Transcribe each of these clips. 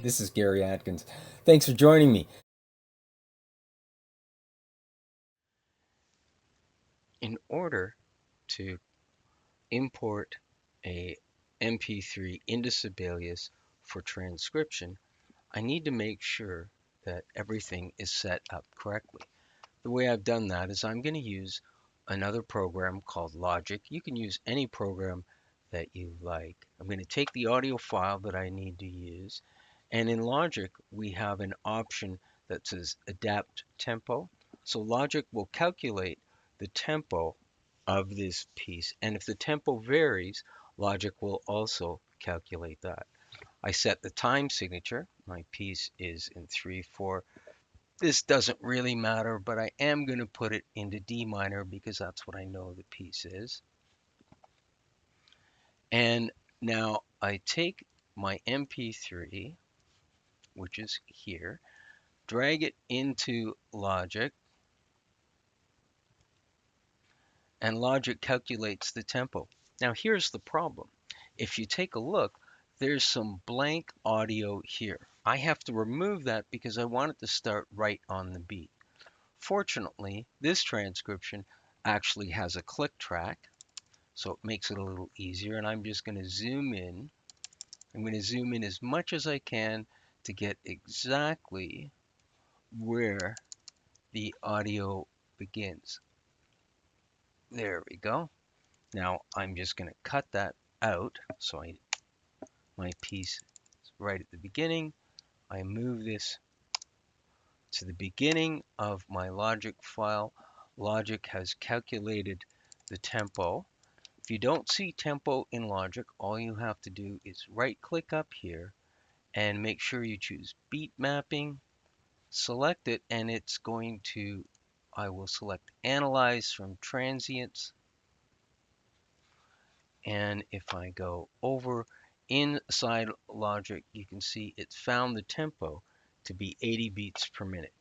This is Gary Atkins. Thanks for joining me. In order to import a MP3 into Sibelius for transcription, I need to make sure that everything is set up correctly. The way I've done that is I'm going to use another program called Logic. You can use any program that you like. I'm going to take the audio file that I need to use, and in Logic we have an option that says Adapt Tempo. So Logic will calculate the tempo of this piece, and if the tempo varies, Logic will also calculate that. I set the time signature. My piece is in 3/4. This doesn't really matter, but I am going to put it into D minor because that's what I know the piece is. And now I take my MP3, which is here, drag it into Logic, and Logic calculates the tempo. Now here's the problem. If you take a look, there's some blank audio here. I have to remove that because I want it to start right on the beat. Fortunately, this transcription actually has a click track, so it makes it a little easier, and I'm just going to zoom in. I'm going to zoom in as much as I can to get exactly where the audio begins. There we go. Now I'm just going to cut that out, so my piece is right at the beginning. I move this to the beginning of my Logic file. Logic has calculated the tempo. If you don't see tempo in Logic, all you have to do is right-click up here and make sure you choose beat mapping, select it, and it's going to, I will select analyze from transients, and if I go over inside Logic, you can see it's found the tempo to be 80 beats per minute.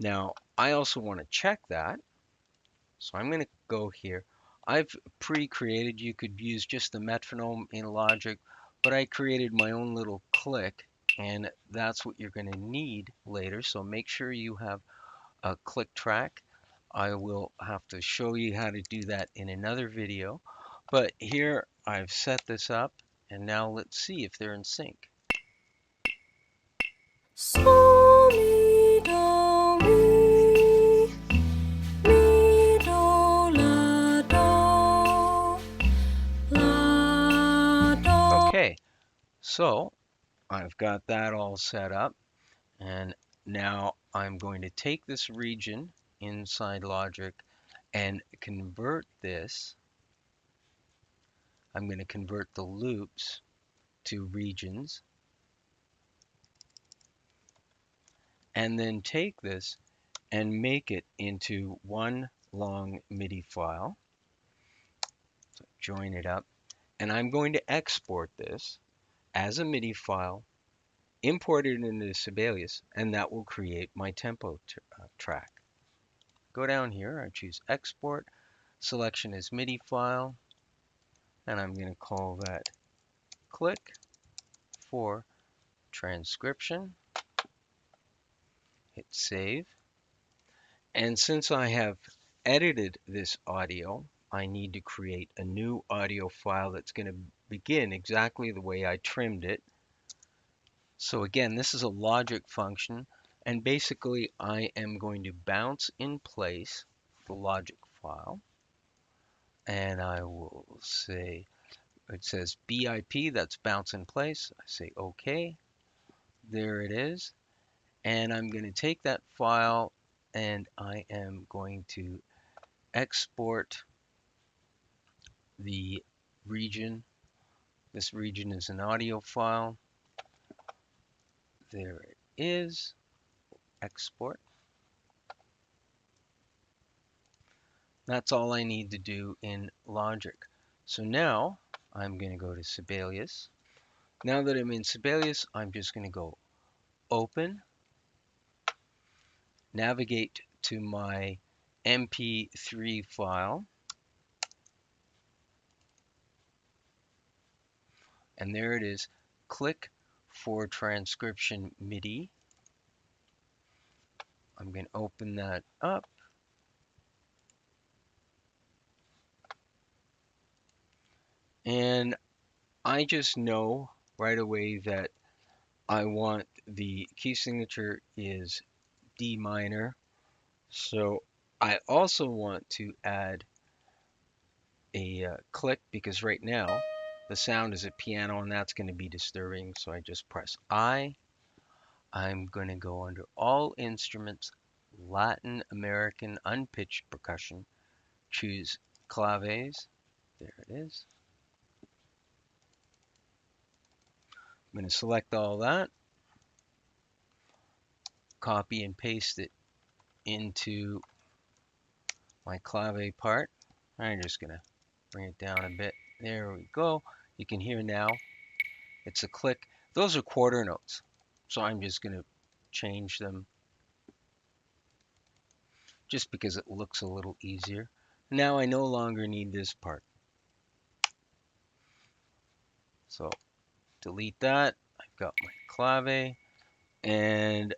Now, I also want to check that, so I'm going to go here. I've pre-created, you could use just the metronome in Logic, but I created my own little click, and that's what you're going to need later, so make sure you have a click track. I will have to show you how to do that in another video, but here I've set this up, and now let's see if they're in sync. So, mi, do, mi, mi, do, la, do, la, do. Okay, so I've got that all set up, and now I'm going to take this region inside Logic and convert this. I'm going to convert the loops to regions, and then take this and make it into one long MIDI file. So join it up, and I'm going to export this as a MIDI file, import it into Sibelius, and that will create my tempo track. Go down here, I choose export, selection is MIDI file, and I'm going to call that click for transcription. Hit save. And since I have edited this audio, I need to create a new audio file that's going to begin exactly the way I trimmed it. So again, this is a Logic function, and basically I am going to bounce in place the Logic file, and I will say, it says BIP, that's bounce in place. I say OK. There it is. And I'm going to take that file and I am going to export the region. This region is an audio file. There it is. Export. That's all I need to do in Logic. So now I'm going to go to Sibelius. Now that I'm in Sibelius, I'm just going to go Open, navigate to my MP3 file, and there it is. Click for transcription MIDI. I'm going to open that up. And I just know right away that I want the key signature is D minor. So I also want to add a click because right now the sound is a piano and that's going to be disturbing. So I just press I. I'm going to go under all instruments, Latin American unpitched percussion, choose claves. There it is. I'm going to select all that, copy and paste it into my clave part. I'm just going to bring it down a bit. There we go. You can hear now it's a click. Those are quarter notes. So I'm just going to change them just because it looks a little easier. Now I no longer need this part. So delete that. I've got my clave and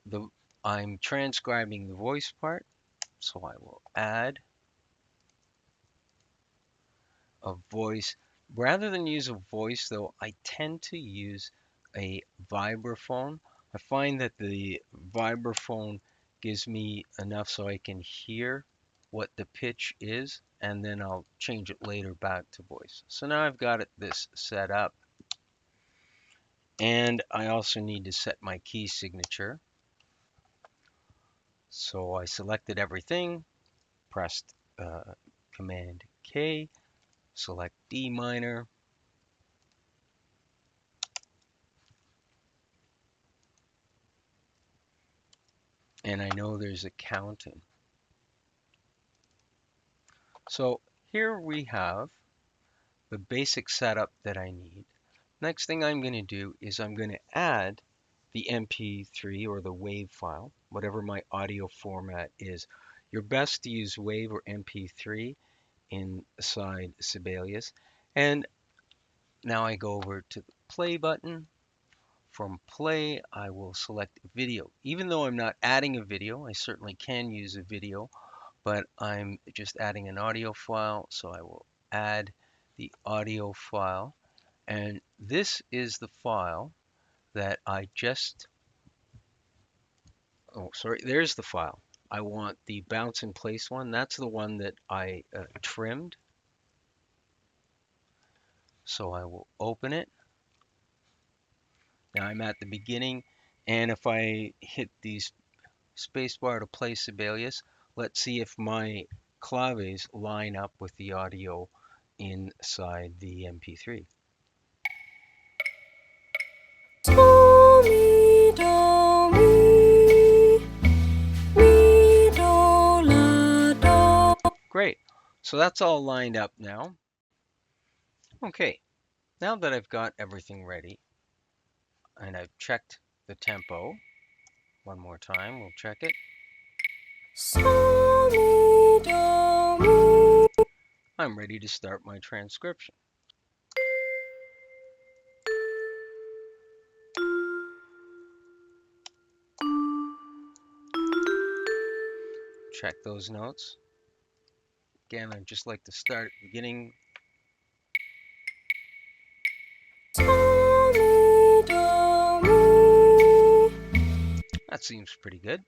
I'm transcribing the voice part. So I will add a voice. Rather than use a voice though, I tend to use a vibraphone. I find that the vibraphone gives me enough so I can hear what the pitch is, and then I'll change it later back to voice. So now I've got this set up, and I also need to set my key signature. So I selected everything, pressed Command K, select D minor, and I know there's a counting. So here we have the basic setup that I need. Next thing I'm going to do is I'm going to add the MP3 or the WAV file, whatever my audio format is. You're best to use WAV or MP3 inside Sibelius. And now I go over to the play button. From play, I will select video. Even though I'm not adding a video, I certainly can use a video, but I'm just adding an audio file, so I will add the audio file. And this is the file that I just, oh, sorry, there's the file. I want the bounce in place one. That's the one that I trimmed. So I will open it. Now I'm at the beginning, and if I hit the spacebar to play Sibelius, let's see if my claves line up with the audio inside the MP3. Do, mi, do, mi, do, la, do. Great. So that's all lined up now. Okay, now that I've got everything ready, and I've checked the tempo, one more time, we'll check it. So, mi, do, mi. I'm ready to start my transcription. Check those notes. Again, I'd just like to start at the beginning. Do, mi, do, mi. That seems pretty good.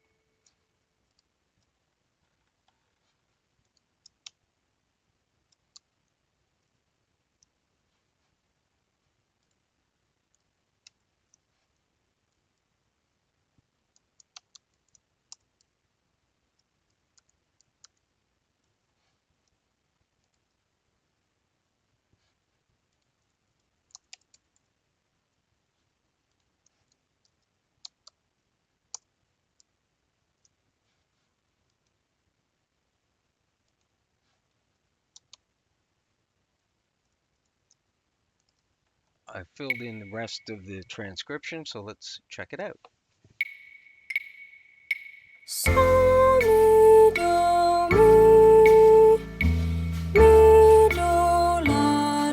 I've filled in the rest of the transcription, so let's check it out. So, mi, do, mi, do, la,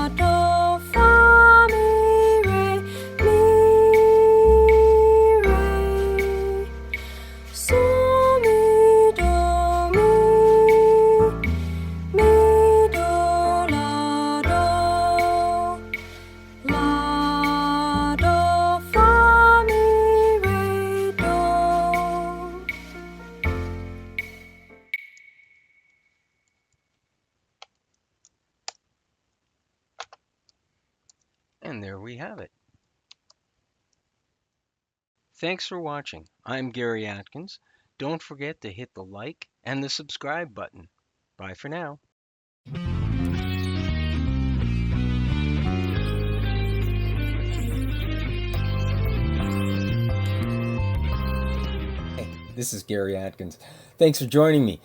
do, And there we have it. Thanks for watching. I'm Gary Atkins. Don't forget to hit the like and the subscribe button. Bye for now. Hey, this is Gary Atkins. Thanks for joining me.